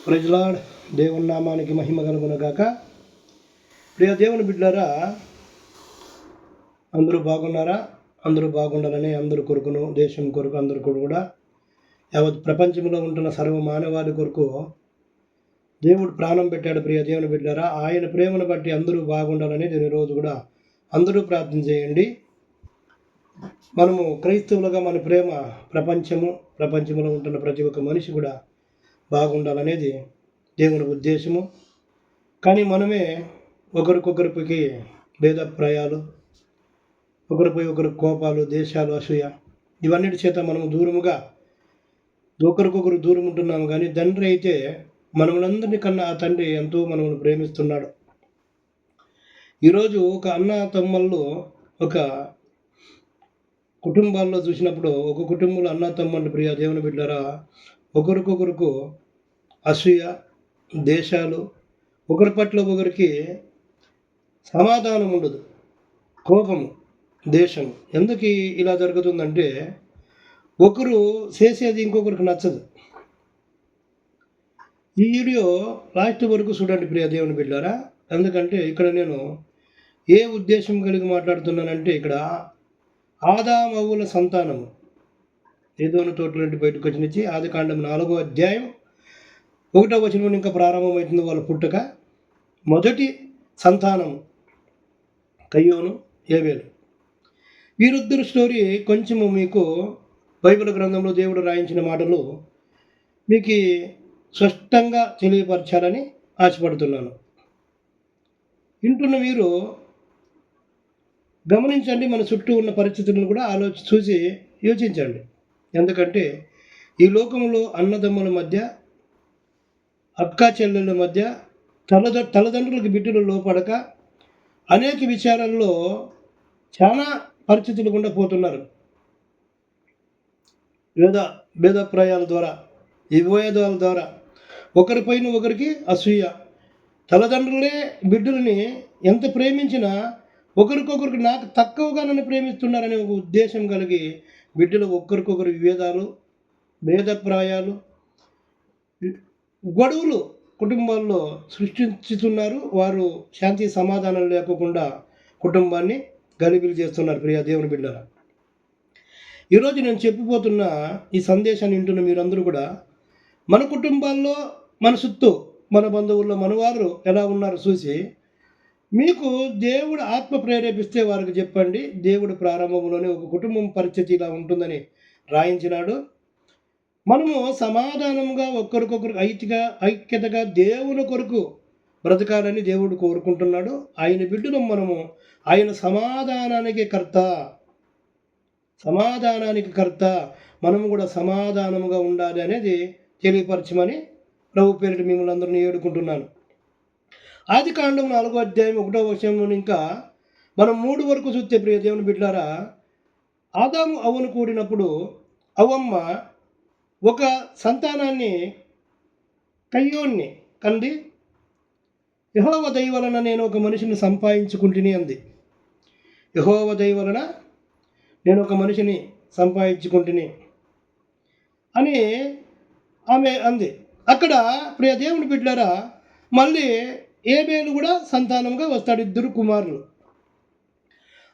Praise lord. దేవుని నామానికి మహిమ కలుగునుగాక. ప్రియ దేవుని బిడ్డలారా, అందరూ బాగున్నారా? అందరూ బాగుండాలని అందరి కొరకును, దేశం కొరకు, అందరి కొరకు కూడా యావత్ ప్రపంచంలో ఉంటున్న సర్వ మానవాళి కొరకు దేవుడు ప్రాణం పెట్టాడు. ప్రియ దేవుని బిడ్డలారా, ఆయన ప్రేమను బట్టి అందరూ బాగుండాలని దీని రోజు కూడా అందరూ ప్రార్థన చేయండి. మనము క్రైస్తవులుగా మన ప్రేమ ప్రపంచంలో ఉంటున్న ప్రతి ఒక్క మనిషి కూడా బాగుండాలనేది దేవుని ఉద్దేశము. కానీ మనమే ఒకరికొకరికి భేదాభిప్రాయాలు, ఒకరిపై ఒకరి కోపాలు, దేశాలు, అసూయ ఇవన్నిటి చేత మనము ఒకరికొకరు దూరం ఉంటున్నాము. కానీ తండ్రి అయితే మనములందరినీ కన్నా ఆ తండ్రి ఎంతో మనల్ని ప్రేమిస్తున్నాడు. ఈరోజు ఒక అన్న తమ్ముళ్ళు ఒక కుటుంబాల్లో చూసినప్పుడు, ఒక కుటుంబంలో అన్న తమ్ముళ్ళు ప్రియ దేవుని బిడ్డలారా, ఒకరికొకరికి అసూయ, దేశాలు, ఒకరి పట్ల ఒకరికి సమాధానం ఉండదు, కోపము, దేశం. ఎందుకు ఇలా జరుగుతుందంటే ఒకరు చేసేది ఇంకొకరికి నచ్చదు. ఈ వీడియో లాస్ట్ వరకు చూడండి ప్రియ దేవుని బిడ్డలారా. ఎందుకంటే ఇక్కడ నేను ఏ ఉద్దేశం కలిగి మాట్లాడుతున్నానంటే, ఇక్కడ ఆదామవ్వుల సంతానము ఏదోని తోటల నుండి బయటకు వచ్చినచ్చి ఆదికాండం 4వ అధ్యాయం 1వ వచనం ఇంకా ప్రారంభమవుతుంది. వాళ్ళ పుట్టుక మొదటి సంతానం కయ్యోను, ఏబేలు. వీరిద్దరు స్టోరీ కొంచెము మీకు బైబిల్ గ్రంథంలో దేవుడు రాయించిన మాటలు మీకు స్పష్టంగా తెలియపరచాలని ఆశపడుతున్నాను. వింటున్న మీరు గమనించండి, మన చుట్టూ ఉన్న పరిస్థితులను కూడా చూసి యోచించండి. ఎందుకంటే ఈ లోకంలో అన్నదమ్ముల మధ్య, అక్క చెల్లెళ్ళ మధ్య, తల్లిదండ్రులకు బిడ్డలు లోపడక అనేక విచారాల్లో చాలా పరిస్థితులు గుండా పోతున్నారు. భేదాభిప్రాయాల ద్వారా, విభేదాల ద్వారా ఒకరిపైన ఒకరికి అసూయ. తల్లిదండ్రులే బిడ్డలని ఎంత ప్రేమించినా ఒకరికొకరికి నాకు తక్కువగా నన్ను ప్రేమిస్తున్నారనే ఒక ఉద్దేశం కలిగి బిడ్డలు ఒకరికొకరు విభేదాలు, భేదాభిప్రాయాలు, గొడవలు కుటుంబాల్లో సృష్టించుతున్నారు. వారు శాంతి సమాధానం లేకుండా కుటుంబాన్ని గలిబిలి చేస్తున్నారు. ప్రియ దేవుని బిడ్డలారా, ఈరోజు నేను చెప్పిపోతున్న ఈ సందేశాన్ని వింటున్న మీరందరూ కూడా మన కుటుంబాల్లో, మన చుట్టూ, మన బంధువుల్లో మనవారు ఎలా ఉన్నారో చూసి మీకు దేవుడు ఆత్మ ప్రేరేపిస్తే వారికి చెప్పండి. దేవుడు ప్రారంభంలోనే ఒక కుటుంబం పరిస్థితి ఇలా ఉంటుందని రాయించినాడు. మనము సమాధానంగా ఒకరికొకరు ఐక్యతగా దేవుని కొరకు బ్రతకాలని దేవుడు కోరుకుంటున్నాడు. ఆయన బిడ్డలు మనము. ఆయన సమాధానానికి కర్త. మనము కూడా సమాధానముగా ఉండాలి అనేది తెలియపరచమని ప్రభు పేరిట మిమ్మల్ని అందరినీ వేడుకుంటున్నాను. ఆదికాండం 4వ అధ్యాయం 1వ వచనం ఇంకా మనం 3 వరకు చూస్తే ప్రియ దేవుని బిడ్డలారా, ఆదాము అవ్వను కూడినప్పుడు అవ్వమ్మ ఒక సంతానాన్ని, కయ్యోన్ని కంది. యెహోవా దయ వలన నేను ఒక మనిషిని సంపాదించుకుంటుని అంది. యెహోవా దయ వలన నేను ఒక మనిషిని సంపాదించుకుంటుని అని ఆమె అంది. అక్కడ ప్రియ దేవుని బిడ్డలారా, మళ్ళీ ఏబేలు కూడా సంతానంగా వస్తాడు. 2 కుమారులు.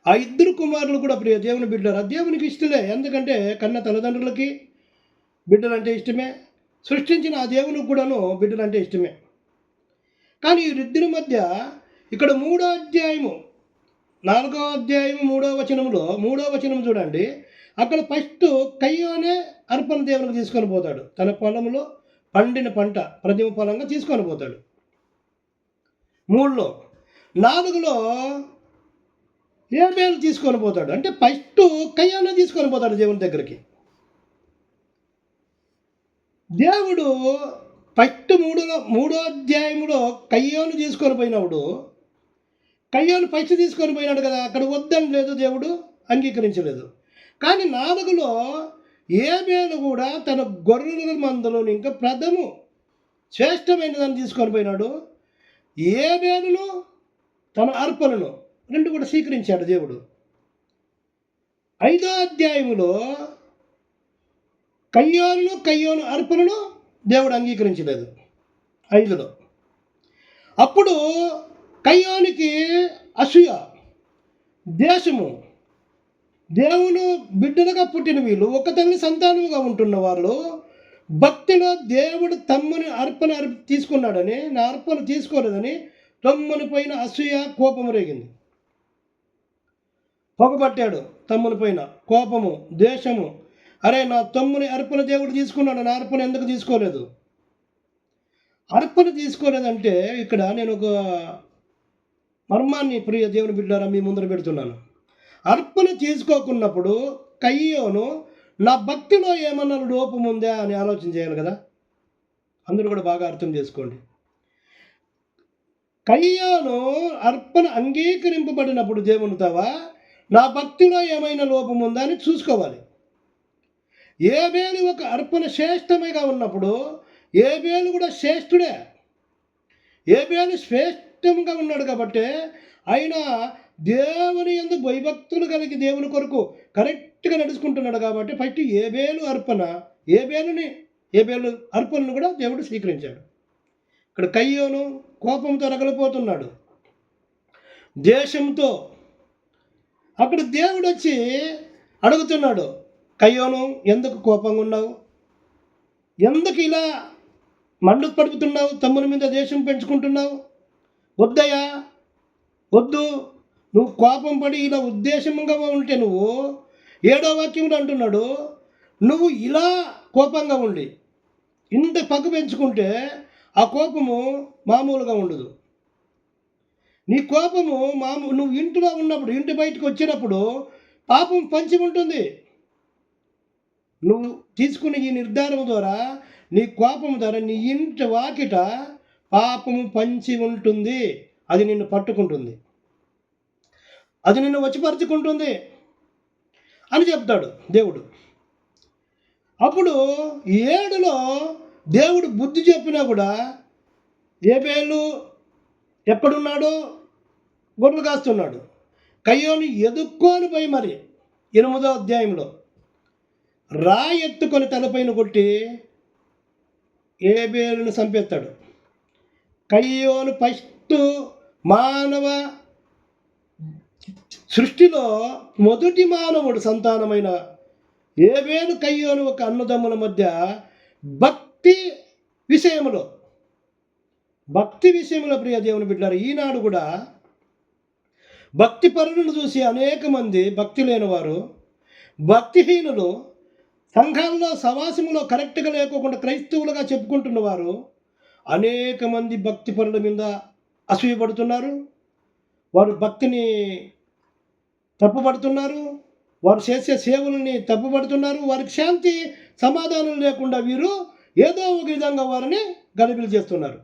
ఆ 2 కుమారులు కూడా ప్రియ దేవుని బిడ్డలారా దేవునికి ఇష్టలే. ఎందుకంటే కన్న తల్లిదండ్రులకి బిడ్డలంటే ఇష్టమే, సృష్టించిన ఆ దేవునికి కూడాను బిడ్డలంటే ఇష్టమే. కానీ వీరిద్దరి మధ్య ఇక్కడ 3వ అధ్యాయము 4వ అధ్యాయము 3వ వచనంలో 3వ వచనం చూడండి. అక్కడ ఫస్ట్ కయ్యోనే అర్పణ దేవునికి తీసుకొని పోతాడు. తన పొలంలో పండిన పంట ప్రతిమ ఫలంగా తీసుకొని పోతాడు. 3లో 4లో ఏబేలు తీసుకొని పోతాడు. అంటే ఫస్ట్ కయ్యోనే తీసుకొని పోతాడు దేవుని దగ్గరికి. దేవుడు ఫస్ట్ 3వ అధ్యాయంలో కయ్యోను తీసుకొని పోయినప్పుడు, కయ్యోను ఫస్ట్ తీసుకొని పోయినాడు కదా, అక్కడ వద్దని లేదు, దేవుడు అంగీకరించలేదు. కానీ 4లో ఏబేలు కూడా తన గొర్రెల మందలో ఇంకా ప్రథము శ్రేష్టమైన దాన్ని తీసుకొని పోయినాడు. ఏబేలును తన అర్పణను 2 కూడా స్వీకరించాడు దేవుడు. 5వ అధ్యాయములో కయ్యోను అర్పణను దేవుడు అంగీకరించలేదు. 5లో. అప్పుడు కయ్యోనికి అసూయ, దేశము, దేవుని బిడ్డలుగా పుట్టిన వీళ్ళు, ఒక తల్లి సంతానముగా ఉంటున్న వాళ్ళు భక్తిలో దేవుడు తమ్ముని అర్పణ తీసుకున్నాడని, నా అర్పణ తీసుకోలేదని తమ్ముని పైన అసూయ, కోపము రేగింది. పొగబట్టాడు తమ్ముని పైన, కోపము, ద్వేషము. అరే, నా తమ్ముని అర్పణ దేవుడు తీసుకున్నాడు, నా అర్పణ ఎందుకు తీసుకోలేదు? అర్పణ తీసుకోలేదంటే ఇక్కడ నేను ఒక మర్మాన్ని ప్రియ దేవుని బిడ్డారా మీ ముందర పెడుతున్నాను. అర్పణ తీసుకోకున్నప్పుడు కయ్యోను నా భక్తిలో ఏమన్నా లోపం ఉందా అని ఆలోచన చేయాలి కదా. అందరూ కూడా బాగా అర్థం చేసుకోండి. కయ్యోను అర్పణ అంగీకరింపబడినప్పుడు దేవుని తవా నా భక్తిలో ఏమైనా లోపం ఉందా అని చూసుకోవాలి. ఏబేలు ఒక అర్పణ శ్రేష్టమైగా ఉన్నప్పుడు ఏబేలు కూడా శ్రేష్ఠుడే. ఏబేలు శ్రేష్టంగా ఉన్నాడు కాబట్టి ఆయన దేవుని యందు భయభక్తులు కలిగి దేవుని కొరకు కరెక్ట్గా నడుచుకుంటున్నాడు కాబట్టి ఫస్ట్ ఏబేలు అర్పణను కూడా దేవుడు స్వీకరించాడు. ఇక్కడ కయ్యోను కోపంతో రగలిపోతున్నాడు, దేశంతో. అక్కడ దేవుడు వచ్చి అడుగుతున్నాడు, కయ్యోను ఎందుకు కోపంగా ఉన్నావు? ఎందుకు ఇలా మండు పడుపుతున్నావు? తమ్ముని మీద దేశం పెంచుకుంటున్నావు? వద్దయ్యా, వద్దు. నువ్వు కోపం పడి ఇలా ఉద్దేశంగా ఉంటే నువ్వు 7వ వాక్యంలో అంటున్నాడు, నువ్వు ఇలా కోపంగా ఉండి ఇంత పక్క పెంచుకుంటే ఆ కోపము మామూలుగా ఉండదు. నీ కోపము నువ్వు ఇంటిలో ఉన్నప్పుడు, ఇంటి బయటకు వచ్చినప్పుడు పాపం పంచి ఉంటుంది. నువ్వు తీసుకునే ఈ నిర్ధారం ద్వారా, నీ కోపం ద్వారా నీ ఇంటి వాకిట పాపము పంచి ఉంటుంది. అది నిన్ను పట్టుకుంటుంది, అది నిన్ను వచ్చిపరుచుకుంటుంది అని చెప్తాడు దేవుడు. అప్పుడు 7లో దేవుడు బుద్ధి చెప్పినా కూడా ఏబేలు ఎక్కడున్నాడో గొర్రెలు కాస్తున్నాడు. కయ్యోని ఎదుక్కొని పోయి మరి 8వ అధ్యాయంలో రాయి ఎత్తుకొని తలపైన కొట్టి ఏబేలును చంపేస్తాడు. కయ్యోను ఫస్ట్ మానవ సృష్టిలో మొదటి మానవుడు సంతానమైన ఏబేలు కయ్యోను ఒక అన్నదమ్ముల మధ్య భక్తి విషయంలో ప్రియ దేవుని బిడ్డలారా, ఈనాడు కూడా భక్తి పరులను చూసి అనేక మంది భక్తి లేనివారు, భక్తిహీనులు, సంఘాల్లో సవాసములో కరెక్ట్గా లేకోకుండా క్రైస్తవులుగా చెప్పుకుంటున్నవారు అనేక మంది భక్తి పరుల మీద అసూయపడుతున్నారు. వారు భక్తిని తప్పుపడుతున్నారు, వారు చేసే సేవలని తప్పుపడుతున్నారు. వారికి శాంతి సమాధానం లేకుండా వీరు ఏదో ఒక విధంగా వారిని గలిబిలి చేస్తున్నారు,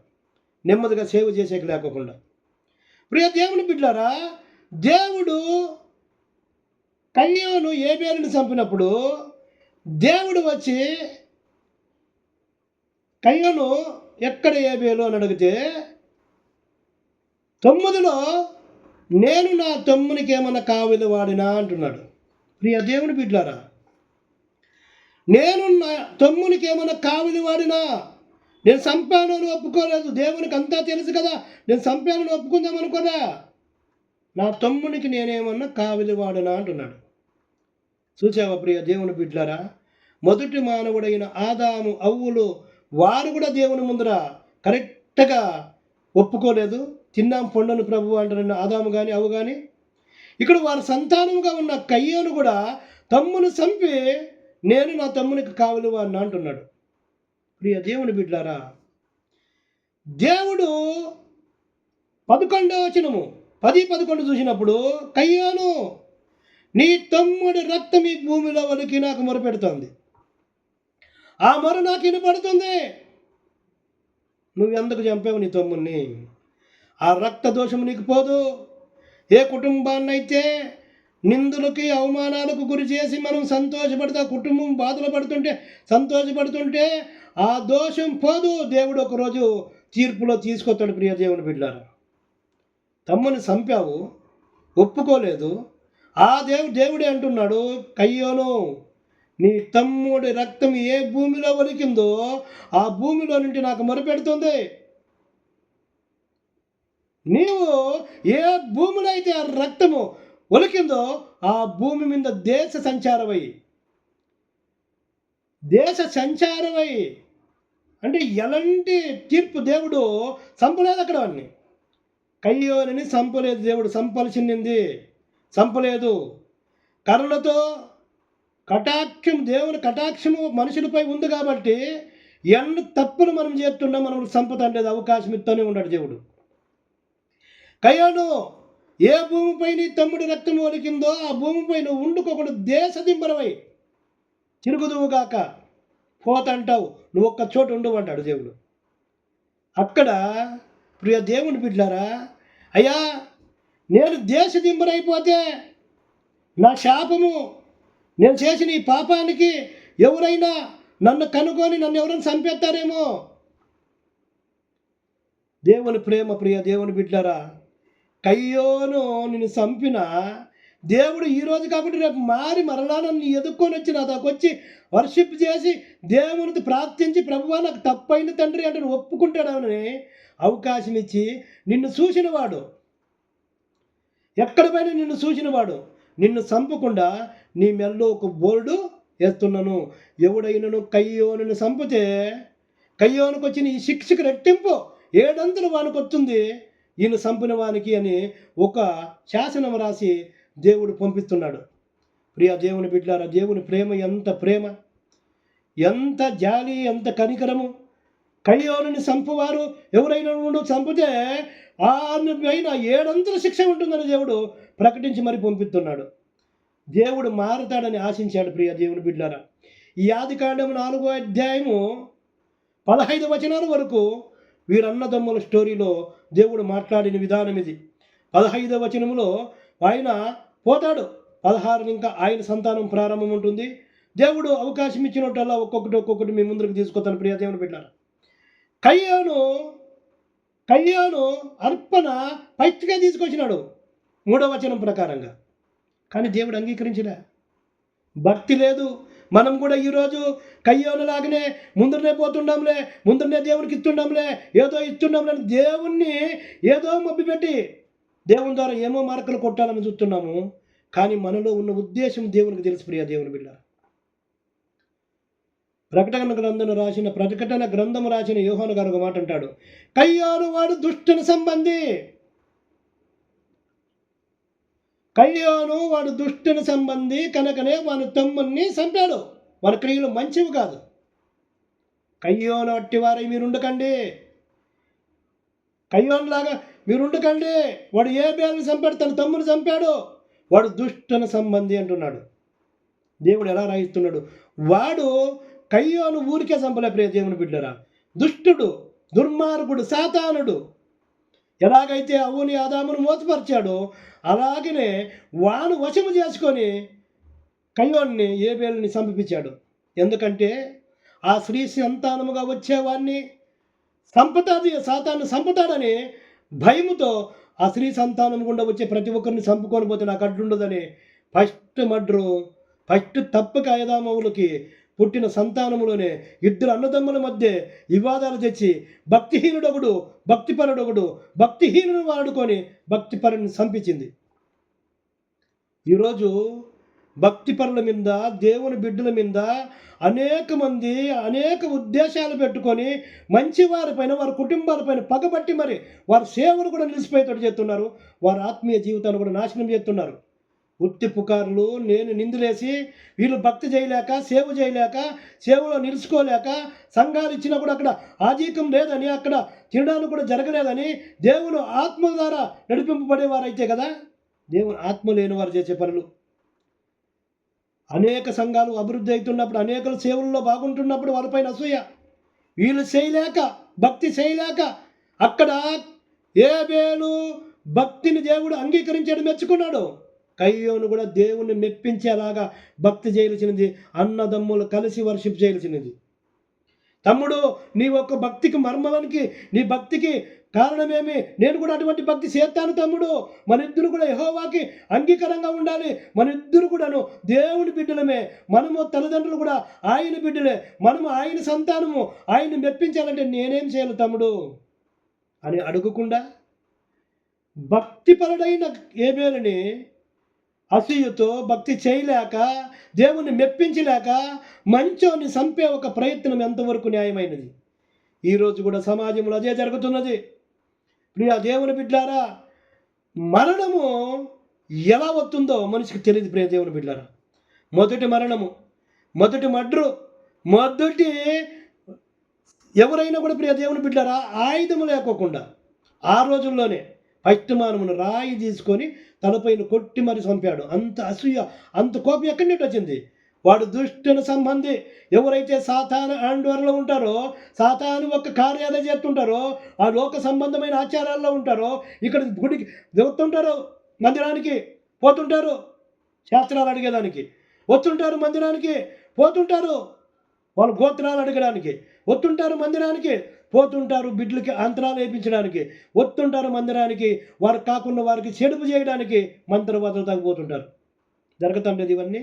నెమ్మదిగా సేవ చేసేకి లేకోకుండా. ప్రియ దేవుని బిడ్డలారా, దేవుడు కయ్యోను ఏబేలుని చంపినప్పుడు దేవుడు వచ్చి కయ్యోను ఎక్కడ ఏబేలు అని అడిగితే 9లో నేను నా తమ్మునికి ఏమన్నా కావిలి వాడినా అంటున్నాడు. ప్రియ దేవుని బిడ్డలారా, నేను నా తమ్మునికి ఏమన్నా కావిలి వాడినా? నేను చంపాను అని ఒప్పుకోలేదు. దేవునికి అంతా తెలుసు కదా, నేను చంపానని ఒప్పుకుందాం అనుకోదా. నా తమ్మునికి నేనేమన్నా కావిలి వాడినా అంటున్నాడు. చూసావా ప్రియ దేవుని బిడ్డలారా, మొదటి మానవుడైన ఆదాము అవ్వులు వారు కూడా దేవుని ముందర కరెక్ట్గా ఒప్పుకోలేదు. తిన్నాం పండును ప్రభు అంటారన్న ఆదాము కానీ అవ్వు కానీ. ఇక్కడ వారి సంతానముగా ఉన్న కయ్యోను కూడా తమ్మును చంపి నేను నా తమ్మునికి కావలి వాడిని అంటున్నాడు. ప్రియ దేవుని బిడ్డలారా, దేవుడు 11వ వచనము 10-11 చూసినప్పుడు, కయ్యోను నీ తమ్ముడి రక్తం ఈ భూమిలో వలికి నాకు మొరపెడుతోంది, ఆ మొర నాకు వినపడుతుంది. నువ్వెందుకు చంపావు నీ తమ్ముడిని? ఆ రక్త దోషం నీకు పోదు. ఏ కుటుంబాన్నైతే నిందులకి అవమానాలకు గురి చేసి మనం సంతోషపడతా, కుటుంబం బాధలు పడుతుంటే సంతోషపడుతుంటే ఆ దోషం పోదు. దేవుడు ఒకరోజు తీర్పులో తీసుకొస్తాడు. ప్రియ దేవుని బిడ్డలారా, తమ్ముని చంపావు, ఒప్పుకోలేదు. ఆ దేవుడే అంటున్నాడు, కయ్యోను నీ తమ్ముడి రక్తం ఏ భూమిలో ఒలికిందో ఆ భూమిలో నుండి నాకు మొరపెడుతుంది. నీవు ఏ భూమిలో అయితే ఆ రక్తము ఒలికిందో ఆ భూమి మీద దేశ సంచారమై అంటే ఎలాంటి తీర్పు దేవుడు చంపలేదు అక్కడ వాడిని. కయ్యోని చంపలేదు, దేవుడు చంపాల్సింది చంపలేదు. కరుణతో దేవుని కటాక్షము మనుషులపై ఉంది కాబట్టి ఎన్ని తప్పులు మనం చేస్తున్నాం, మనం చంపుతండేది అవకాశం ఇస్తూనే ఉన్నాడు దేవుడు. కయ్యోను, ఏ భూమిపై నీ తమ్ముడి రక్తం ఒలికిందో ఆ భూమిపై నువ్వు ఉండుకోకుండా దేశదింబరవై తిరుగుదువుగాక, పోతంటావు, నువ్వు ఒక్క చోటు ఉండవు అంటాడు దేవుడు. అక్కడ ప్రియ దేవుని బిడ్డలారా, అయ్యా నేను దేశదింబరైపోతే నా శాపము, నేను చేసిన ఈ పాపానికి ఎవరైనా నన్ను కనుగొని నన్ను ఎవరైనా చంపేస్తారేమో. దేవుని ప్రేమ, ప్రియ దేవుని బిడ్డలారా, కయ్యోను నిన్ను చంపిన దేవుడు ఈరోజు కాకుండా రేపు మరలా నన్ను ఎదుక్కొని వచ్చి నా దాకా వచ్చి వర్షిప్ చేసి దేవునితో ప్రార్థించి, ప్రభువా నాకు తప్పైంది తండ్రి అంటే నువ్వు ఒప్పుకుంటాడని అవకాశం ఇచ్చి నిన్ను చూసినవాడు, ఎక్కడ పైన నిన్ను చూసినవాడు, నిన్ను చంపకుండా నీ మెల్లో ఒక బోర్డు వేస్తున్నాను. ఎవడైనను కయ్యోను చంపితే కయ్యోనుకు వచ్చిన ఈ శిక్షకు రెట్టింపు 7 అంతులు వానికి వస్తుంది ఈయన చంపిన వానికి అని ఒక శాసనం రాసి దేవుడు పంపిస్తున్నాడు. ప్రియ దేవుని బిడ్డలారా, దేవుని ప్రేమ, ఎంత జాలి, ఎంత కనికరము. కయ్యోనుని చంపువారు ఎవరైనా చంపితే ఆయన పైన 7 అంతుల శిక్ష ఉంటుందని దేవుడు ప్రకటించి మరి పంపిస్తున్నాడు. దేవుడు మారుతాడని ఆశించాడు. ప్రియ దేవుని బిడ్డలారా, ఈ ఆదికాండము 4వ అధ్యాయము 15 వచనాల వరకు వీరన్నదమ్ముల స్టోరీలో దేవుడు మాట్లాడిన విధానం ఇది. 15వ వచనములో ఆయన పోతాడు, 16 ఇంకా ఆయన సంతానం ప్రారంభం ఉంటుంది. దేవుడు అవకాశం ఇచ్చినట్టల్లా ఒక్కొక్కటి మీ ముందుకు తీసుకొస్తాను. ప్రియ దేవుని బిడ్డలారా, కయ్యోను అర్పణ పైగా తీసుకొచ్చినాడు 3వ వచనం ప్రకారంగా, కానీ దేవుడు అంగీకరించలే. భక్తి లేదు. మనం కూడా ఈరోజు కయ్యోను లాగానే ముందరనే పోతుండంలే, ముందరనే దేవునికి ఇస్తుండంలే, ఏదో ఇస్తుండంలే, దేవుణ్ణి ఏదో మభ్యపెట్టి దేవుని ద్వారా ఏమో మార్కులు కొట్టాలని చూస్తున్నాము. కానీ మనలో ఉన్న ఉద్దేశం దేవునికి తెలుసు. ప్రియ దేవుని బిడ్డ, ప్రకటన గ్రంథము రాసిన యోహాను గారు ఒక మాట అంటాడు, కయ్యోను వాడు దుష్టుని సంబంధి కనుకనే వాని తమ్ముని చంపాడు. మన క్రియలు మంచివి కాదు. కయ్యోను అట్టివారై మీరుండకండి, కయ్యోనులాగా మీరుండకండి. వాడు ఏ బేలను చంపాడు, తన తమ్ముని చంపాడు, వాడు దుష్టుని సంబంధి అంటున్నాడు. దేవుడు ఎలా రాయిస్తున్నాడు, వాడు కయ్యోను ఊరికే చంపలే. ప్రియ దేవుని బిడ్డరా, దుష్టుడు, దుర్మార్గుడు, సాతానుడు ఎలాగైతే అవ్వుని ఆదామును మోసపరిచాడో అలాగనే వాను వశము చేసుకొని కయ్యోన్ని ఏబేలుని చంపించాడు. ఎందుకంటే ఆ స్త్రీ సంతానముగా వచ్చేవాడిని సాతాను చంపుతాడని భయముతో ఆ స్త్రీ సంతానం గుండా వచ్చే ప్రతి ఒక్కరిని చంపుకొని పోతే నాకు అడ్డుండదని ఫస్ట్ తప్పక ఆదాములకి పుట్టిన సంతానములోనే 2 అన్నదమ్ముల మధ్య వివాదాలు తెచ్చి భక్తిహీనుడు వాడుకొని భక్తిపరుని చంపించింది. ఈరోజు భక్తిపరుల మీద, దేవుని బిడ్డల మీద అనేక మంది అనేక ఉద్దేశాలు పెట్టుకొని మంచివారిపైన, వారి కుటుంబాలపైన పగబట్టి మరి వారి సేవలు కూడా నిలిచిపోయేటట్టు చేస్తున్నారు. వారి ఆత్మీయ జీవితాన్ని కూడా నాశనం చేస్తున్నారు. ఉత్తి పుకారులు, నేను నిందులేసి వీళ్ళు భక్తి చేయలేక, సేవ చేయలేక, సేవలో నిలుచుకోలేక, సంఘాలు ఇచ్చినా కూడా అక్కడ ఆజీకం లేదని, అక్కడ తినడానికి కూడా జరగలేదని దేవుని ఆత్మ ద్వారా నడిపింపబడేవారైతే కదా దేవుని ఆత్మ లేని వారు చేసే పనులు. అనేక సంఘాలు అభివృద్ధి అవుతున్నప్పుడు, అనేకలు సేవల్లో బాగుంటున్నప్పుడు వారిపైన అసూయ, వీళ్ళు చేయలేక, భక్తి చేయలేక, అక్కడ ఏబేలు భక్తిని దేవుడు అంగీకరించాడు, మెచ్చుకున్నాడు. కయ్యోను కూడా దేవుణ్ణి మెప్పించేలాగా భక్తి చేయాల్సినది, అన్నదమ్ములు కలిసి వర్షిప్ చేయాల్సినది. తమ్ముడు, నీ ఒక్క భక్తికి మర్మానికి, నీ భక్తికి కారణమేమి? నేను కూడా అటువంటి భక్తి చేస్తాను తమ్ముడు. మన ఇద్దరు కూడా యెహోవాకి అంగీకారంగా ఉండాలి. మన ఇద్దరు కూడాను దేవుని బిడ్డలమే. మనము తల్లిదండ్రులు కూడా ఆయన బిడ్డలే. మనము ఆయన సంతానము. ఆయన్ని మెప్పించాలంటే నేనేం చేయాలి తమ్ముడు అని అడగకుండా భక్తిపరుడైన ఏబేలుని అసూయతో భక్తి చేయలేక, దేవుని మెప్పించలేక మంచోని చంపే ఒక ప్రయత్నం ఎంతవరకు న్యాయమైనది? ఈరోజు కూడా సమాజంలో అదే జరుగుతున్నది. ప్రియ దేవుని బిడ్డారా, మరణము ఎలా వస్తుందో మనిషికి తెలియదు. ప్రియ దేవుని బిడ్డారా, మొదటి మరణము, మొదటి మడ్రు, మొదటి ఎవరైనా కూడా ప్రియ దేవుని బిడ్డారా ఆయుధము లేకోకుండా ఆ రోజుల్లోనే ఫస్ట్ మానవుని రాయి తీసుకొని తలపైన కొట్టి మరి చంపాడు. అంత అసూయ, అంత కోపం ఎక్కడి నుండి వచ్చింది? వాడు దుష్టుని సంబంధి. ఎవరైతే సాతాను అండవరలో ఉంటారో, సాతాను ఒక కార్యాలయం చేస్తుంటారో, ఆ లోక సంబంధమైన ఆచారాల్లో ఉంటారో, ఇక్కడ గుడికి దిగుతుంటారు, మందిరానికి పోతుంటారు, శాస్త్రాలు అడిగేదానికి వస్తుంటారు, మందిరానికి పోతుంటారు, వాళ్ళ గోత్రాలు అడగడానికి వస్తుంటారు, మందిరానికి పోతుంటారు, బిడ్డలకి అంతరాలు వేయించడానికి వస్తుంటారు, మందిరానికి వారు కాకుండా వారికి చెడుపు చేయడానికి మంత్రవాదులు తగ్గిపోతుంటారు. జరుగుతుండేది ఇవన్నీ.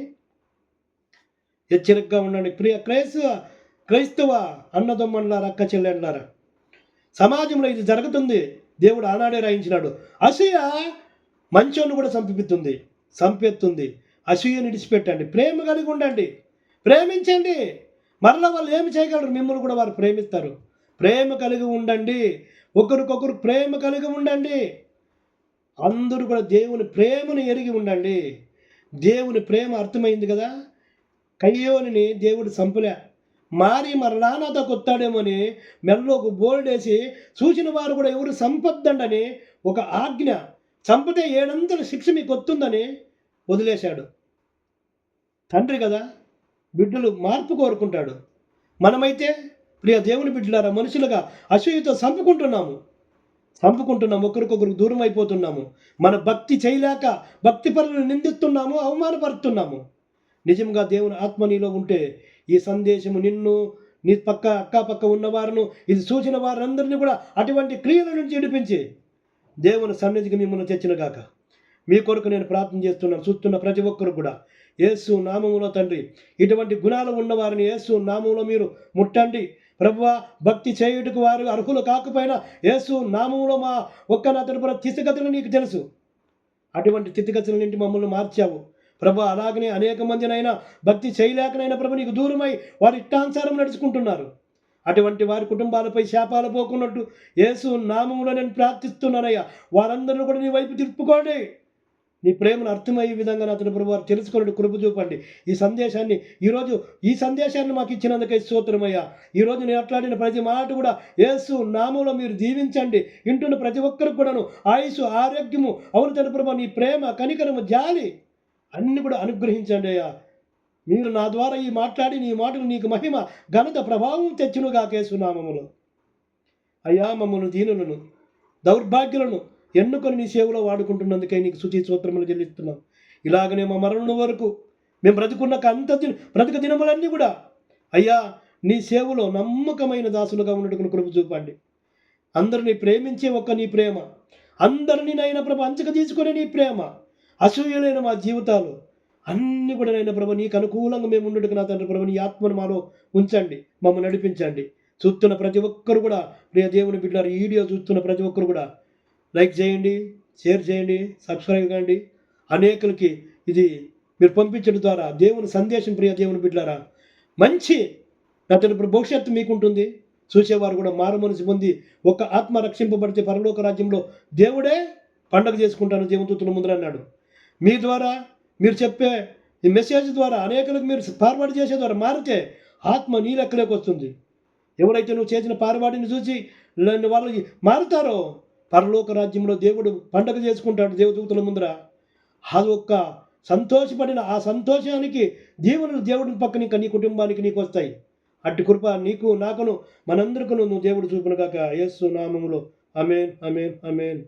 హెచ్చరికగా ఉండండి ప్రియ క్రైస్తవ అన్నదమ్ములారా, అక్క చెల్లెళ్ళారా, సమాజంలో ఇది జరుగుతుంది. దేవుడు ఆనాడే రాయించినాడు. అసూయ మంచోన్ని కూడా చంపెత్తుంది. అసూయని విడిచిపెట్టండి, ప్రేమ కలిగి ఉండండి, ప్రేమించండి. మరలా వాళ్ళు ఏమి చేయగలరు? మిమ్మల్ని కూడా వారు ప్రేమిస్తారు. ప్రేమ కలిగి ఉండండి, ఒకరికొకరు ప్రేమ కలిగి ఉండండి. అందరూ కూడా దేవుని ప్రేమను ఎరిగి ఉండండి. దేవుని ప్రేమ అర్థమైంది కదా. కయ్యోని దేవుడు చంపలే, మారి మరలా నాతో కొత్తాడేమోని మెల్లో ఒక బోర్డేసి చూసిన వారు కూడా ఎవరు చంపొద్దండని ఒక ఆజ్ఞ, చంపితే 700 శిక్ష మీకు వస్తుందని వదిలేశాడు. తండ్రి కదా, బిడ్డలు మార్పు కోరుకుంటాడు. మనమైతే ప్రియ దేవుని బిడ్డలారా మనుషులుగా అసూయతో చంపుకుంటున్నాము, ఒకరికొకరు దూరం అయిపోతున్నాము. మన భక్తి చేయలేక భక్తి పరులను నిందిస్తున్నాము, అవమానపరుస్తున్నాము. నిజంగా దేవుని ఆత్మ నీలో ఉంటే ఈ సందేశము నిన్ను, నీ అక్కపక్క ఉన్నవారును, ఇది చూసిన వారందరినీ కూడా అటువంటి క్రియల నుంచి విడిపించి దేవుని సన్నిధికి మిమ్మల్ని తెచ్చిన గాక. మీ కొరకు నేను ప్రార్థన చేస్తున్నాను. చూస్తున్న ప్రతి ఒక్కరు కూడా యేసు నామములో తండ్రి, ఇటువంటి గుణాలు ఉన్నవారిని యేసు నామములో మీరు ముట్టండి. ప్రభువా, భక్తి చేయుటకు వారు అర్హులు కాకపోయినా యేసు నామములో మా నా తరపున స్థితిగతులు నీకు తెలుసు. అటువంటి స్థితిగతుల నుండి మమ్మల్ని మార్చావు ప్రభు. అలాగనే అనేక మందినైనా భక్తి చేయలేకనైనా ప్రభు నీకు దూరమై వారి ఇష్టానుసారం నడుచుకుంటున్నారు. అటువంటి వారి కుటుంబాలపై శాపాలు పోకున్నట్టు యేసు నామములో నేను ప్రార్థిస్తున్నానయ్యా. వారందరూ కూడా నీ వైపు తిప్పుకోండి. నీ ప్రేమను అర్థమయ్యే విధంగా నాతో ప్రభు వారు తెలుసుకున్నట్టు కృప చూపండి. ఈ సందేశాన్ని మాకు ఇచ్చినందుకే స్తోత్రమయ్యా. ఈరోజు నేను మాట్లాడిన ప్రతి మాట కూడా యేసు నామంలో మీరు దీవించండి. ఇంటున్న ప్రతి ఒక్కరికి కూడాను ఆయుసు, ఆరోగ్యము, అవును తండ్రి ప్రభు, నీ ప్రేమ, కనికరము, జాలి అన్ని కూడా అనుగ్రహించండి అయ్యా. మీరు నా ద్వారా ఈ మాట్లాడి నీ మాటలు నీకు మహిమ, ఘనత, ప్రభావం తెచ్చునుగా యేసు నామములో. అయ్యా, మమ్మల్ని దీనులను, దౌర్భాగ్యులను ఎన్నుకొని నీ సేవలో వాడుకుంటున్నందుకే నీకు స్తుతి స్తోత్రములు చెల్లిస్తున్నాం. ఇలాగనే మా మరణం వరకు మేము బ్రతిక దినములన్నీ కూడా అయ్యా నీ సేవలో నమ్మకమైన దాసులుగా ఉన్నట్టుకుని కృప చూపండి. అందరినీ ప్రేమించే నీ ప్రేమ, అందరినీ నైనా ప్రభు అంచక తీసుకునే నీ ప్రేమ, అసూయలైన మా జీవితాలు అన్నీ కూడా నైనా ప్రభు నీకు అనుకూలంగా మేము ఉన్నట్టుకు నా తండ్రి ప్రభు నీ ఆత్మను మాలో ఉంచండి, మమ్మల్ని నడిపించండి. చూస్తున్న ప్రతి ఒక్కరు కూడా ప్రియ దేవుని బిడ్డలారా, ఈ వీడియో చూస్తున్న ప్రతి ఒక్కరు కూడా లైక్ చేయండి, షేర్ చేయండి, సబ్స్క్రైబ్ కాండి. అనేకులకి ఇది మీరు పంపించడం ద్వారా దేవుని సందేశం ప్రియ దేవుని బిడ్డలారా మంచి అతని భవిష్యత్తు మీకుంటుంది. చూసేవారు కూడా మారు మనసు పొంది ఒక ఆత్మ రక్షింపబడితే పరలోక రాజ్యంలో దేవుడే పండగ చేసుకుంటాను దేవదూతల ముందర అన్నాడు. మీ ద్వారా మీరు చెప్పే ఈ మెసేజ్ ద్వారా అనేకులకు మీరు ఫార్వర్డ్ చేసే ద్వారా మారితే ఆత్మ నీ లెక్కలోకి వస్తుంది. ఎవరైతే నువ్వు చేసిన పారవాడిని చూసి వాళ్ళు మారుతారో పరలోక రాజ్యంలో దేవుడు పండగ చేసుకుంటాడు దేవదూతల ముందర. అది ఒక్క సంతోషపడిన ఆ సంతోషానికి దీవెనలు దేవుడి పక్కన నీ కుటుంబానికి నీకు వస్తాయి. అట్టి కృప నీకు నాకును మనందరికీ నువ్వు దేవుడు చూపును కాక యేసు నామములో. ఆమేన్, ఆమేన్, ఆమేన్.